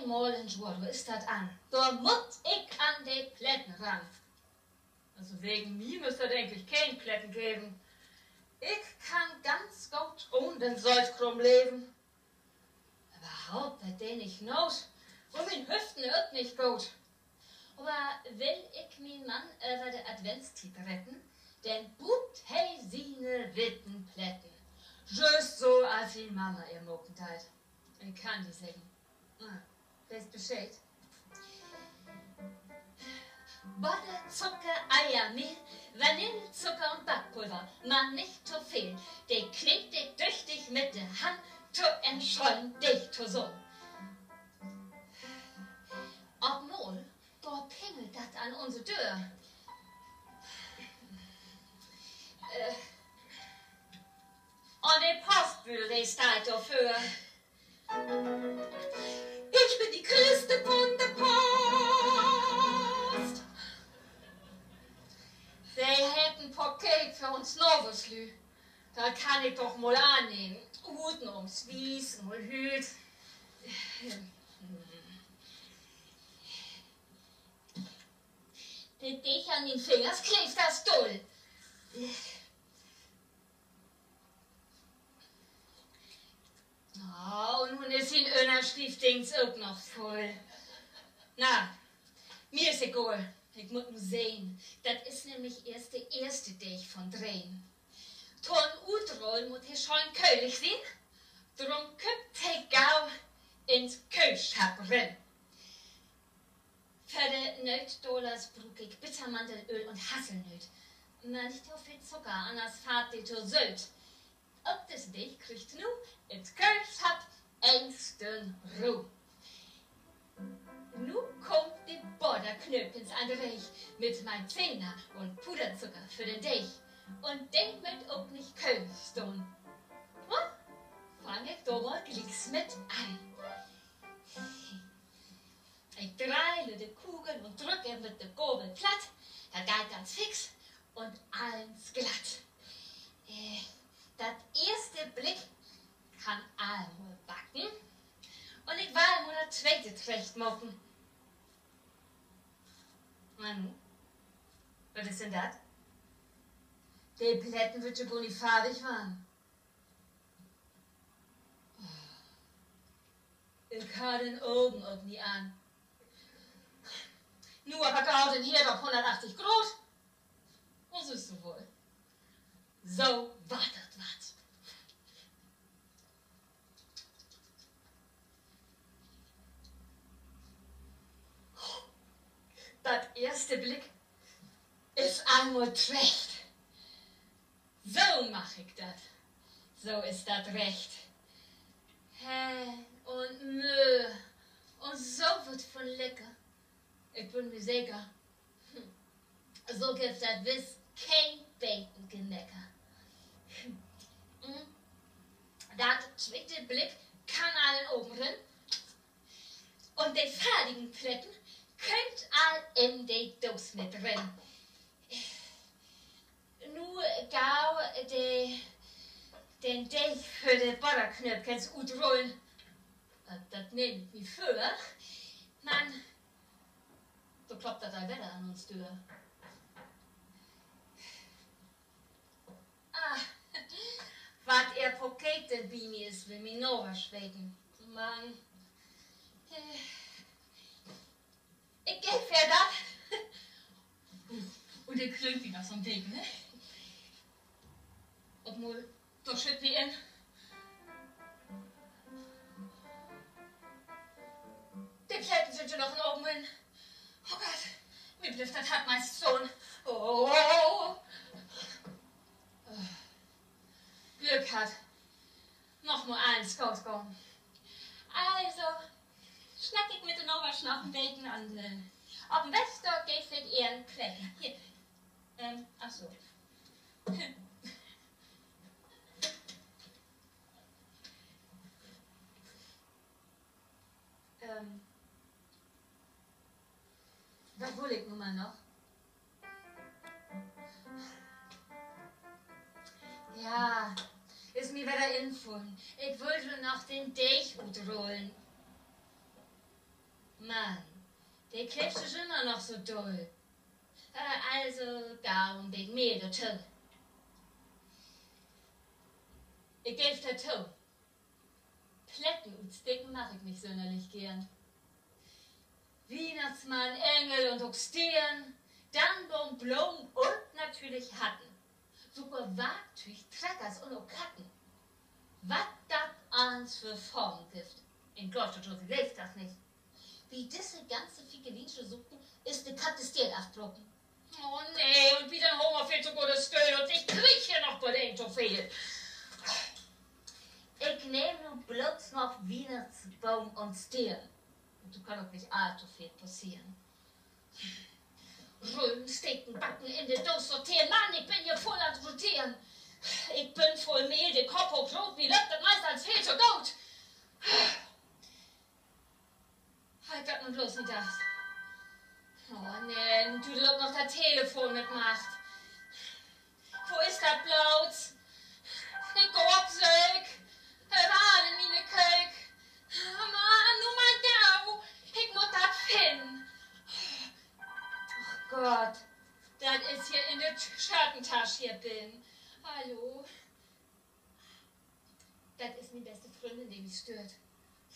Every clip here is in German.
einmal in Schwur, wo ist das an? Da muss ich an die Plätten ran. Also wegen mir müsste es eigentlich kein Plätten geben. Ich kann ganz gut ohne den Salzkrumm leben. Überhaupt wird den nicht hinaus. Und mein Hüften hört nicht gut. Aber will ich meinen Mann über die Adventszeit retten, denn bubt hey sine witten Plätten. Just so, als die Mama ihr Mocken teilt. Ich kann die singen. Weißt Bescheid? Butter, Zucker, Eiermehl, Vanille, Zucker und Backpulver. Man nicht zu viel. Die knetet dich tüchtig mit der Hand, zu entscheiden dich zu so. Obwohl, da pingelt das an unsere Tür. Und die Postbüro, die steht dafür. Ich bin die Christe von der Post. Sie hätten ein Paket für uns Novoslü. Da kann ich doch mal annehmen. Huten ums Wies, mal Hüt. Mit dich an den Fingers klebt das doll. Oh, und nun ist in einer Schriftdings auch noch voll. Na, mir ist egal. Ich muss nur sehen. Das ist nämlich erst der erste Tag von drehen. Ton Utrol muss hier schon kölig sein. Drum köpft he gau ins Kühlschab rein. Für die $9 brauch ich Bittermandelöl und Hasselnüt. Nicht so viel Zucker, anders fahrt die zu Sylt. Ob das dich kriegt nu ins Kühlschab engsten Ruh. Nu kommt die Borderknöpfens an der Reich mit meinem Finger und Puderzucker für den Deich. Und den wird auch nicht Kölnstone. Fang ich da mal glicks mit an. Ich dreile die Kugeln und drücke mit der Gabel platt. Das geht ganz fix und alles glatt. Das erste Blick kann einmal backen. Und ich will nur das zweite Trecht machen. Manu, was ist denn das? Die Plätten wird schon gar nicht farbig waren. Ich kann den Augen auch nie an. Nur aber dauert den hier doch 180 Grad. Was ist so wohl? So wartet was. Das erste Blick ist einmal recht. So mach ich das. So ist das recht. Hä und Mühe. Und so wird von lecker. Ich bin mir sicher. So gibt das Wiss kein Bacon-Gemecker. Das zweite Blick kann allen oben rein. Und die fertigen Plätten könnt all in die Dose mit drin. Nur gau den Deich für die Butterknöpfchen utrollen. Das nennt wie für. Man, so kloppt das all wieder an uns durch. Was er Pakete bei mir ist, will mich noch schweigen. Mann. Ich geh für das. Und ihr klingt wie was am Ding, ne? Obwohl, da schütt wie in. Die Plätten sind schon noch in oben hin. Oh Gott, wie blöd das hat mein Sohn. Oh. Glück hat. Noch nur eins rauskommen. Also, schnack ich mit den Oberschnappenbeten an den. Auf dem Westdock geht für ihren Plätten. Hier. Ach so. Was will ich nun mal noch? Ja, ist mir wieder infallen. Ich wollte noch den Deich utrollen. Mann, der klebst du immer noch so doll. Also, darum wegen mir, der Till. Ich gebe dir zu. Plätten und Sticken mache ich nicht sonderlich gern. Weihnachtsmann, Engel und auch Stieren, Tannenbaum, Blumen und natürlich Hatten. Sogar Wagtüch, Trackers und auch Katten. Was das alles für Formen gibt. In Deutschland lebt das nicht. Wie diese ganze Fikelinsche Suppe ist die Katze stiert achtbrocken. Oh nee, und wieder ein Hunger viel zu gutes Stöhn und ich krieg hier noch bedingt so viel. Ich nehme nur bloß noch Weihnachtsbaum und Stieren. Und so kann doch nicht allzu viel passieren. Rüllen, Stecken, Backen, in der Dose sortieren. Mann, ich bin hier voll am Rotieren. Ich bin voll Mehl, der Kopf hoch rot, wie läuft das meist als viel zu gut. Halt das nun bloß nicht das. Oh nee, du hast noch das Telefon mitmacht. Wo ist das bloß? Ich geh ab, Söck. Ran in meine Kölk. Mann, nur mein Gau. Ich muss das finden. Ach Gott, das ist hier in der Schirtentasche hier bin. Hallo? Das ist meine beste Freundin, die mich stört.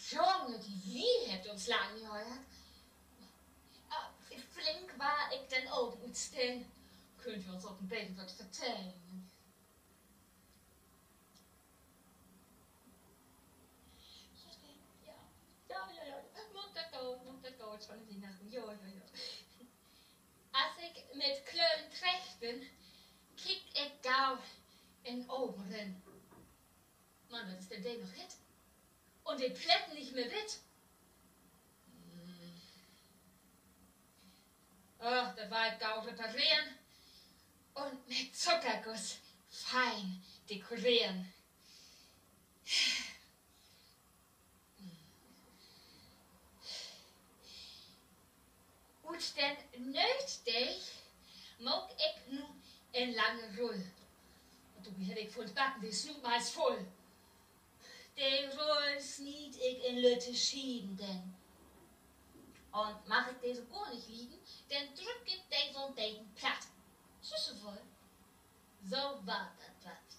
Junge, die hat uns lang geheuert. Flink war ich denn auch gut denn. Könnt ihr uns auf dem Bett was erzählen? Ja. Muss das geht schon Weihnachten. Ja. Als ich mit kleinen Trächten kick ich da in Oberen. Mann, was ist denn der noch hit? Und die Plätten nicht mehr wit. Ach, das war ich da reparieren. Und mit Zuckerguss fein dekorieren. Und dann nötig mag ich nu en lange Rull. Und du hätt ich voll backen, die Snoep meist voll. Den Rull snied ich in Lütte Schieden denn. Und mach ich den so gar nicht liegen, dann drück ich den so den platt. Süße wohl. So war das was.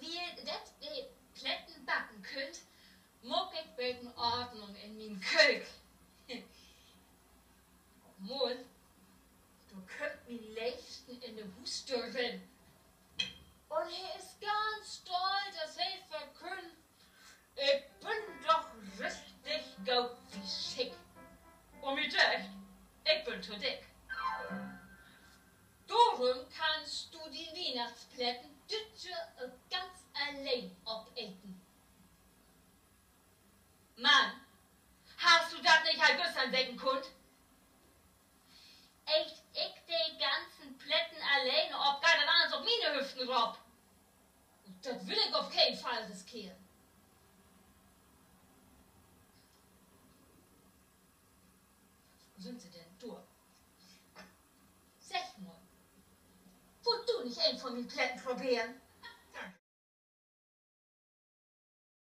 Wie ihr das die Plätten backen könnt, mag ich wegen Ordnung in meinem Kölk. Mol, du könnt mich leichten in der Huste rennen. Und er ist ganz stolz, dass er verkündet, ich bin doch richtig gut wie schick. Und wie echt, ich bin zu dick. Darum kannst du die Weihnachtsplätten ganz allein abeten. Mann, hast du das nicht halt gestern wecken kund? Echt, ich die ganzen Plätten alleine ob gar das alles auf meine Hüften rob. Das will ich auf keinen Fall riskieren. Wo sind sie denn? Du. Sag mal, wollt du nicht einen von den Plätten probieren?